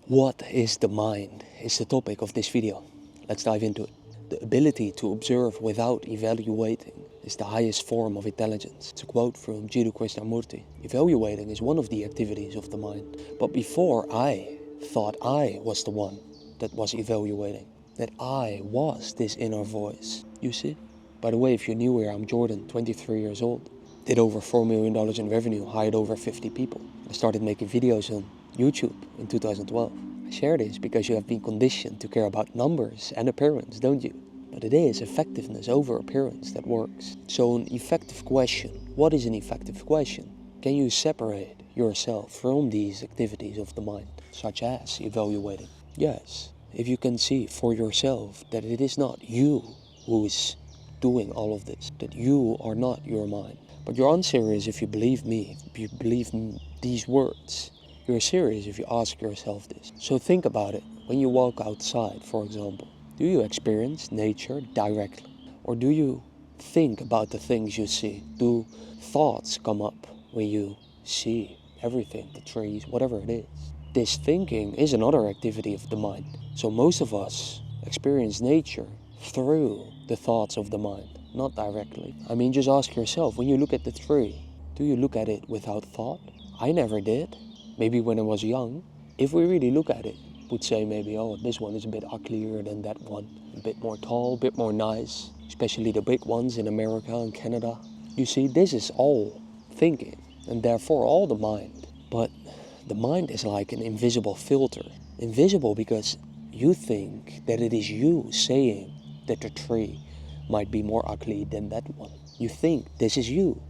What is the mind is the topic of this video. Let's dive into it. The ability to observe without evaluating is the highest form of intelligence. It's a quote from Krishnamurti. Evaluating is one of the activities of the mind. But before, I thought I was the one that was evaluating, that I was this inner voice. You see? By the way, if you're new here, I'm Jordan, 23 years old. Did over $4 million in revenue, hired over 50 people. I started making videos on YouTube in 2012. I share this because you have been conditioned to care about numbers and appearance, don't you? But it is effectiveness over appearance that works. So an effective question. What is an effective question? Can you separate yourself from these activities of the mind, such as evaluating? Yes, if you can see for yourself that it is not you who is doing all of this, that you are not your mind. But you're unserious if you believe me, if you believe these words. You're serious if you ask yourself this. So think about it. When you walk outside, for example, do you experience nature directly? Or do you think about the things you see? Do thoughts come up when you see everything, the trees, whatever it is? This thinking is another activity of the mind. So most of us experience nature through the thoughts of the mind, not directly. I mean, just ask yourself, when you look at the tree, do you look at it without thought? I never did. Maybe when I was young, if we really look at it, would say maybe, oh, this one is a bit uglier than that one. A bit more tall, a bit more nice, especially the big ones in America and Canada. You see, this is all thinking, and therefore all the mind. But the mind is like an invisible filter. Invisible because you think that it is you saying that the tree might be more ugly than that one. You think this is you.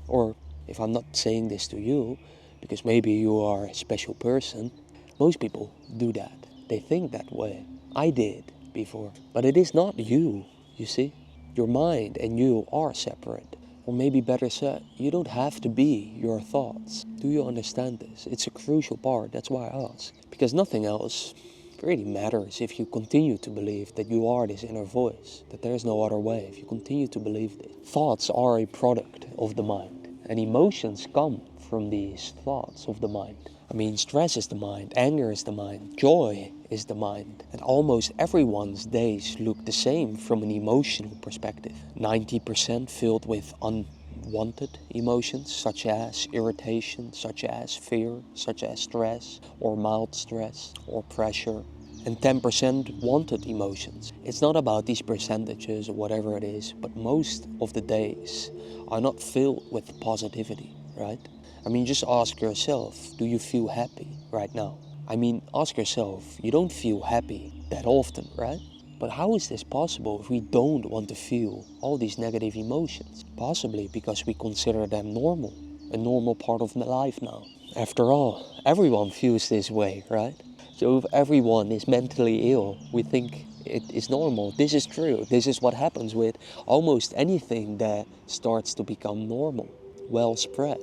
Or if I'm not saying this to you, because maybe you are a special person, most people do that. They think that way. I did before. But it is not you, you see. Your mind and you are separate. Or maybe better said, you don't have to be your thoughts. Do you understand this? It's a crucial part. That's why I ask. Because nothing else really matters if you continue to believe that you are this inner voice, that there is no other way. If you continue to believe this. Thoughts are a product of the mind. And emotions come from these thoughts of the mind. I mean, stress is the mind, anger is the mind, joy is the mind. And almost everyone's days look the same from an emotional perspective. 90% filled with unwanted emotions, such as irritation, such as fear, such as stress, or mild stress, or pressure. And 10% wanted emotions. It's not about these percentages or whatever it is, but most of the days are not filled with positivity, right? I mean, just ask yourself, do you feel happy right now? I mean, ask yourself, you don't feel happy that often, right? But how is this possible if we don't want to feel all these negative emotions? Possibly because we consider them normal, a normal part of life now. After all, everyone feels this way, right? So if everyone is mentally ill, we think it is normal. This is true. This is what happens with almost anything that starts to become normal, well spread.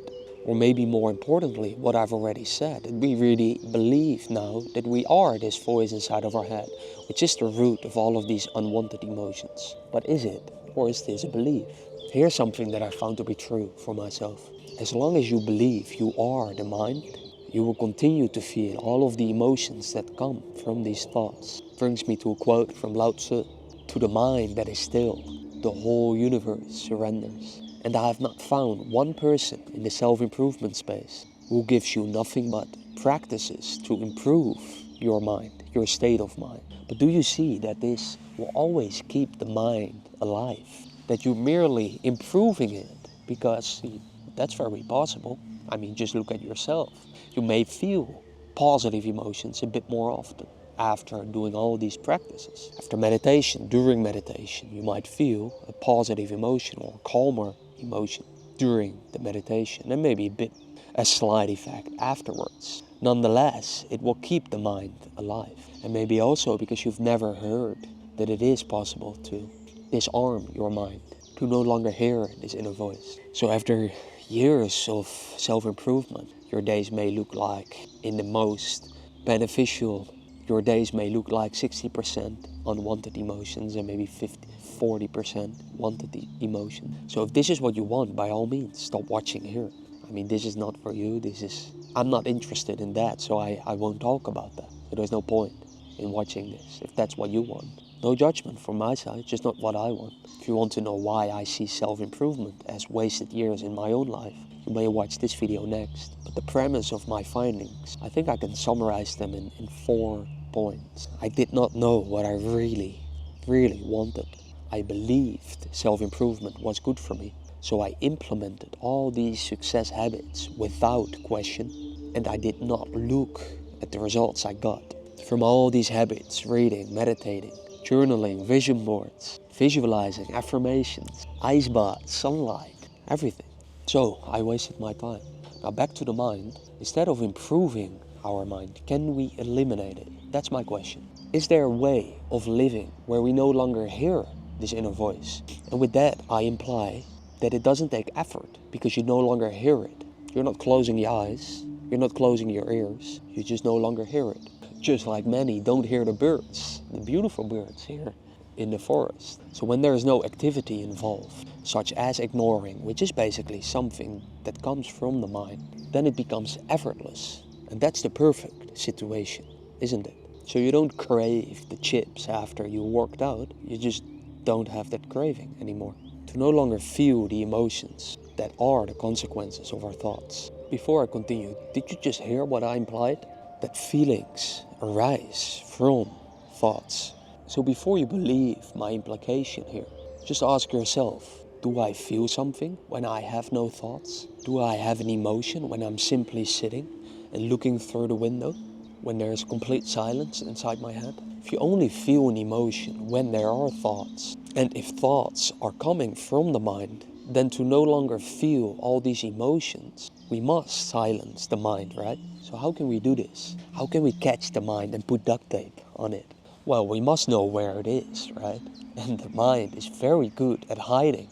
Or maybe more importantly, what I've already said, that we really believe now that we are this voice inside of our head, which is the root of all of these unwanted emotions. But is it? Or is this a belief? Here's something that I found to be true for myself. As long as you believe you are the mind, you will continue to feel all of the emotions that come from these thoughts. Brings me to a quote from Lao Tzu. To the mind that is still, the whole universe surrenders. And I have not found one person in the self-improvement space who gives you nothing but practices to improve your mind, your state of mind. But do you see that this will always keep the mind alive? That you're merely improving it because that's very possible. I mean, just look at yourself. You may feel positive emotions a bit more often after doing all these practices. After meditation, during meditation, you might feel a positive emotion or a calmer emotion during the meditation, and maybe a slight effect afterwards. Nonetheless, it will keep the mind alive. And maybe also because you've never heard that it is possible to disarm your mind, to no longer hear this inner voice. So after years of self-improvement, your days may look like, in the most beneficial, your days may look like 60% unwanted emotions and maybe 40% wanted emotion. So if this is what you want, by all means, stop watching here. I mean, this is not for you. I'm not interested in that, so I won't talk about that. There's no point in watching this if that's what you want. No judgment from my side, just not what I want. If you want to know why I see self-improvement as wasted years in my own life, you may watch this video next. But the premise of my findings, I think I can summarize them in 4 points. I did not know what I really wanted. I believed self-improvement was good for me, so I implemented all these success habits without question, and I did not look at the results I got. From all these habits, reading, meditating, journaling, vision boards, visualizing, affirmations, ice baths, sunlight, everything. So I wasted my time. Now back to the mind. Instead of improving our mind, can we eliminate it? That's my question. Is there a way of living where we no longer hear this inner voice? And with that, I imply that it doesn't take effort because you no longer hear it. You're not closing your eyes. You're not closing your ears. You just no longer hear it. Just like many don't hear the birds, the beautiful birds here in the forest. So when there is no activity involved, such as ignoring, which is basically something that comes from the mind, then it becomes effortless. And that's the perfect situation, isn't it? So you don't crave the chips after you worked out, you just don't have that craving anymore. To no longer feel the emotions that are the consequences of our thoughts. Before I continue, did you just hear what I implied? That feelings arise from thoughts. So before you believe my implication here, just ask yourself, do I feel something when I have no thoughts? Do I have an emotion when I'm simply sitting and looking through the window, when there is complete silence inside my head? If you only feel an emotion when there are thoughts, and if thoughts are coming from the mind, then to no longer feel all these emotions, we must silence the mind, right? So how can we do this? How can we catch the mind and put duct tape on it? Well, we must know where it is, right? And the mind is very good at hiding,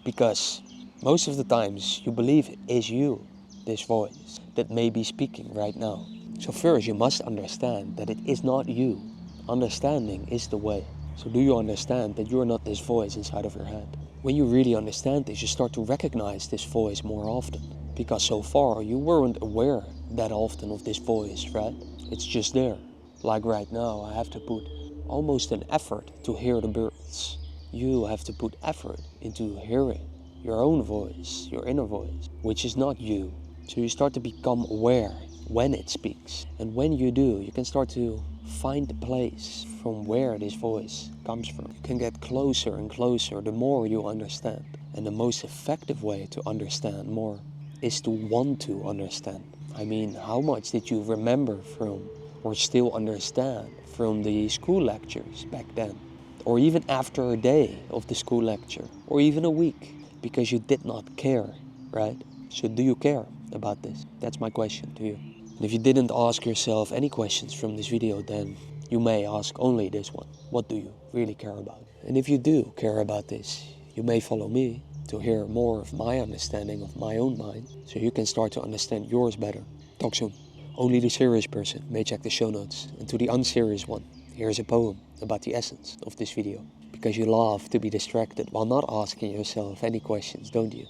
because most of the times you believe it is you, this voice, that may be speaking right now. So first you must understand that it is not you. Understanding is the way. So do you understand that you are not this voice inside of your head? When you really understand this, you start to recognize this voice more often. Because so far you weren't aware that often of this voice, right? It's just there. Like right now, I have to put almost an effort to hear the birds. You have to put effort into hearing your own voice, your inner voice, which is not you. So you start to become aware when it speaks. And when you do, you can start to find the place from where this voice comes from. You can get closer and closer the more you understand. And the most effective way to understand more is to want to understand. I mean, how much did you remember from or still understand from the school lectures back then? Or even after a day of the school lecture, or even a week, because you did not care, right? So do you care about this? That's my question to you. And if you didn't ask yourself any questions from this video, then you may ask only this one. What do you really care about? And if you do care about this, you may follow me to hear more of my understanding of my own mind, so you can start to understand yours better. Talk soon. Only the serious person may check the show notes, and to the unserious one, here's a poem about the essence of this video. Because you love to be distracted while not asking yourself any questions, don't you?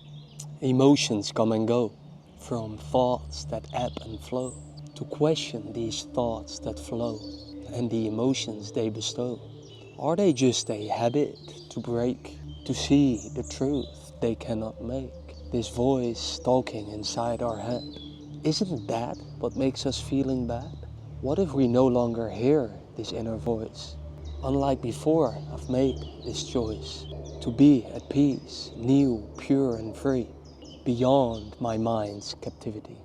Emotions come and go, from thoughts that ebb and flow, to question these thoughts that flow, and the emotions they bestow. Are they just a habit to break, to see the truth they cannot make? This voice talking inside our head, isn't that what makes us feeling bad? What if we no longer hear this inner voice? Unlike before, I've made this choice to be at peace, new, pure and free, beyond my mind's captivity.